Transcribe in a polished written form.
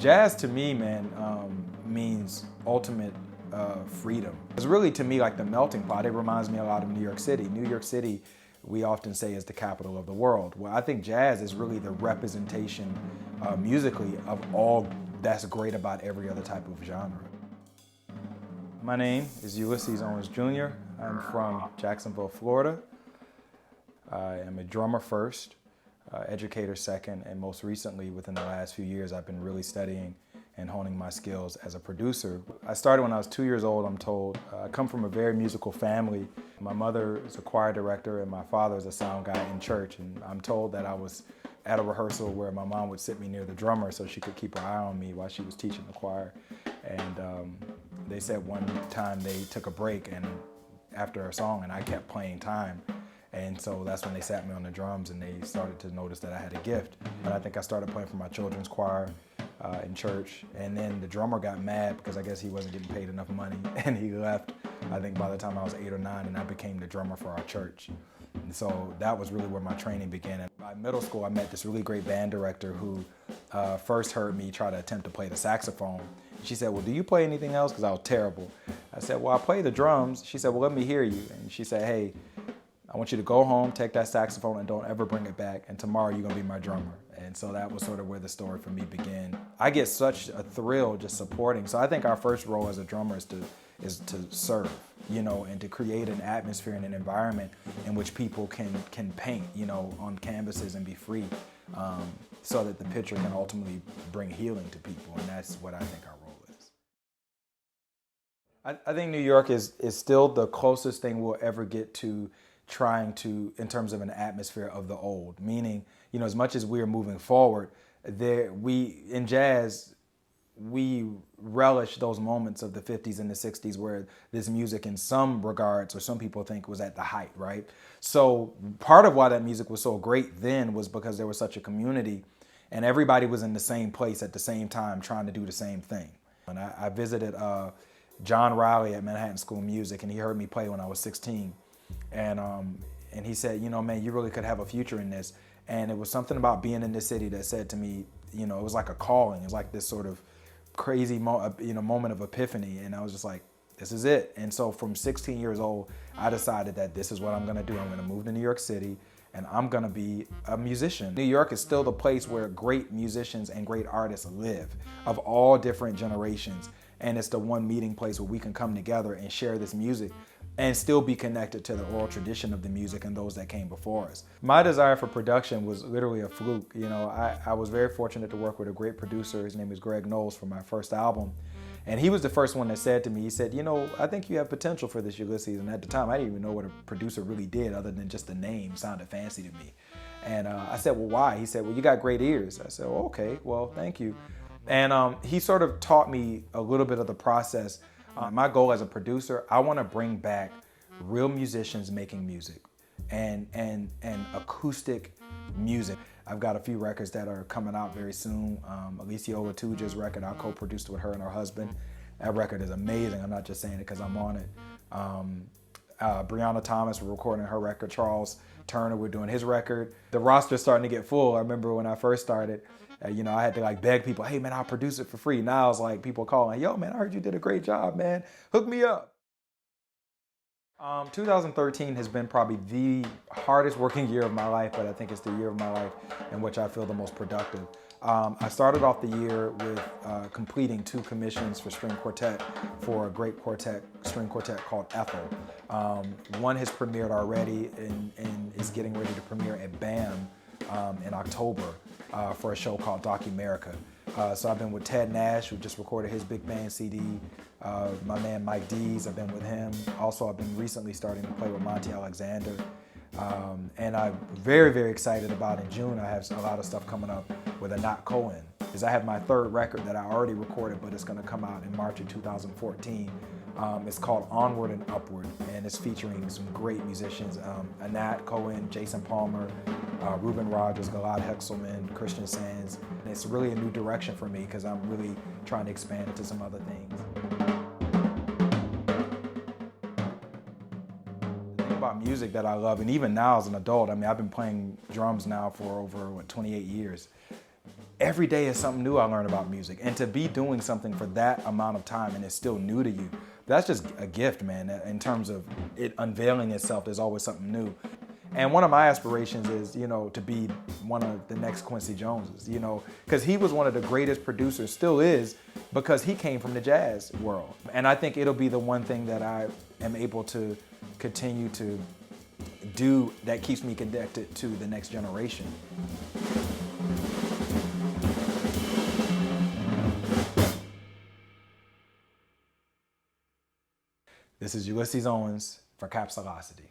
Jazz to me, man, means ultimate freedom. It's really, to me, like the melting pot. It reminds me a lot of New York City. New York City, we often say, is the capital of the world. Well, I think jazz is really the representation musically of all that's great about every other type of genre. My name is Ulysses Owens Jr. I'm from Jacksonville, Florida. I am a drummer first, educator second, and most recently, within the last few years, I've been really studying and honing my skills as a producer. I started when I was 2 years old, I'm told. I come from a very musical family. My mother is a choir director and my father is a sound guy in church, and I'm told that I was at a rehearsal where my mom would sit me near the drummer so she could keep her eye on me while she was teaching the choir. And they said one time they took a break and after a song, and I kept playing time. And so that's when they sat me on the drums and they started to notice that I had a gift. And I think I started playing for my children's choir in church. And then the drummer got mad because I guess he wasn't getting paid enough money and he left, I think by the time I was 8 or 9, and I became the drummer for our church. And so that was really where my training began. And by middle school, I met this really great band director who first heard me try to attempt to play the saxophone. She said, well, do you play anything else? Because I was terrible. I said, well, I play the drums. She said, well, let me hear you. And she said, hey, I want you to go home, take that saxophone, and don't ever bring it back. And tomorrow you're gonna be my drummer. And so that was sort of where the story for me began. I get such a thrill just supporting. So I think our first role as a drummer is to serve, you know, and to create an atmosphere and an environment in which people can paint, you know, on canvases and be free, so that the picture can ultimately bring healing to people. And that's what I think our role is. I think New York is still the closest thing we'll ever get to trying to, in terms of an atmosphere of the old, meaning, you know, as much as we're moving forward, in jazz, we relish those moments of the 50s and the 60s where this music in some regards, or some people think, was at the height, right? So part of why that music was so great then was because there was such a community and everybody was in the same place at the same time trying to do the same thing. And I visited John Riley at Manhattan School of Music, and he heard me play when I was 16. And he said, you know, man, you really could have a future in this. And it was something about being in this city that said to me, you know, it was like a calling. It was like this sort of crazy moment of epiphany. And I was just like, this is it. And so from 16 years old, I decided that this is what I'm gonna do. I'm gonna move to New York City and I'm gonna be a musician. New York is still the place where great musicians and great artists live of all different generations. And it's the one meeting place where we can come together and share this music and still be connected to the oral tradition of the music and those that came before us. My desire for production was literally a fluke. You know, I was very fortunate to work with a great producer. His name is Greg Knowles for my first album. And he was the first one that said to me, he said, you know, I think you have potential for this, Ulysses. And at the time, I didn't even know what a producer really did other than just the name sounded fancy to me. And I said, well, why? He said, well, you got great ears. I said, well, okay, well, thank you. And he sort of taught me a little bit of the process. My goal as a producer, I want to bring back real musicians making music and acoustic music. I've got a few records that are coming out very soon. Maceo Parker's record, I co-produced with her and her husband. That record is amazing. I'm not just saying it because I'm on it. Brianna Thomas, we're recording her record. Charles Turner, we're doing his record. The roster's starting to get full. I remember when I first started, you know, I had to like beg people, hey man, I'll produce it for free. Now it's like people calling, yo man, I heard you did a great job, man. Hook me up. 2013 has been probably the hardest working year of my life, but I think it's the year of my life in which I feel the most productive. I started off the year with completing 2 commissions for string quartet for a great string quartet called Ethel. One has premiered already and is getting ready to premiere at BAM in October for a show called Documerica. So I've been with Ted Nash, who just recorded his big band CD. My man Mike Dees, I've been with him. Also, I've been recently starting to play with Monty Alexander. And I'm very, very excited about in June, I have a lot of stuff coming up with Nnenna Cohen. I have my 3rd record that I already recorded, but it's gonna come out in March of 2014. It's called Onward and Upward, and it's featuring some great musicians, Nnenna Cohen, Jason Palmer, Ruben Rogers, Galad Hexelman, Christian Sands. And it's really a new direction for me because I'm really trying to expand into some other things. The thing about music that I love, and even now as an adult, I mean, I've been playing drums now for over, 28 years. every day is something new I learn about music. And to be doing something for that amount of time and it's still new to you, that's just a gift, man. In terms of it unveiling itself, there's always something new. And one of my aspirations is, you know, to be one of the next Quincy Joneses, you know, because he was one of the greatest producers, still is, because he came from the jazz world. And I think it'll be the one thing that I am able to continue to do that keeps me connected to the next generation. This is Ulysses Owens for Capsulocity.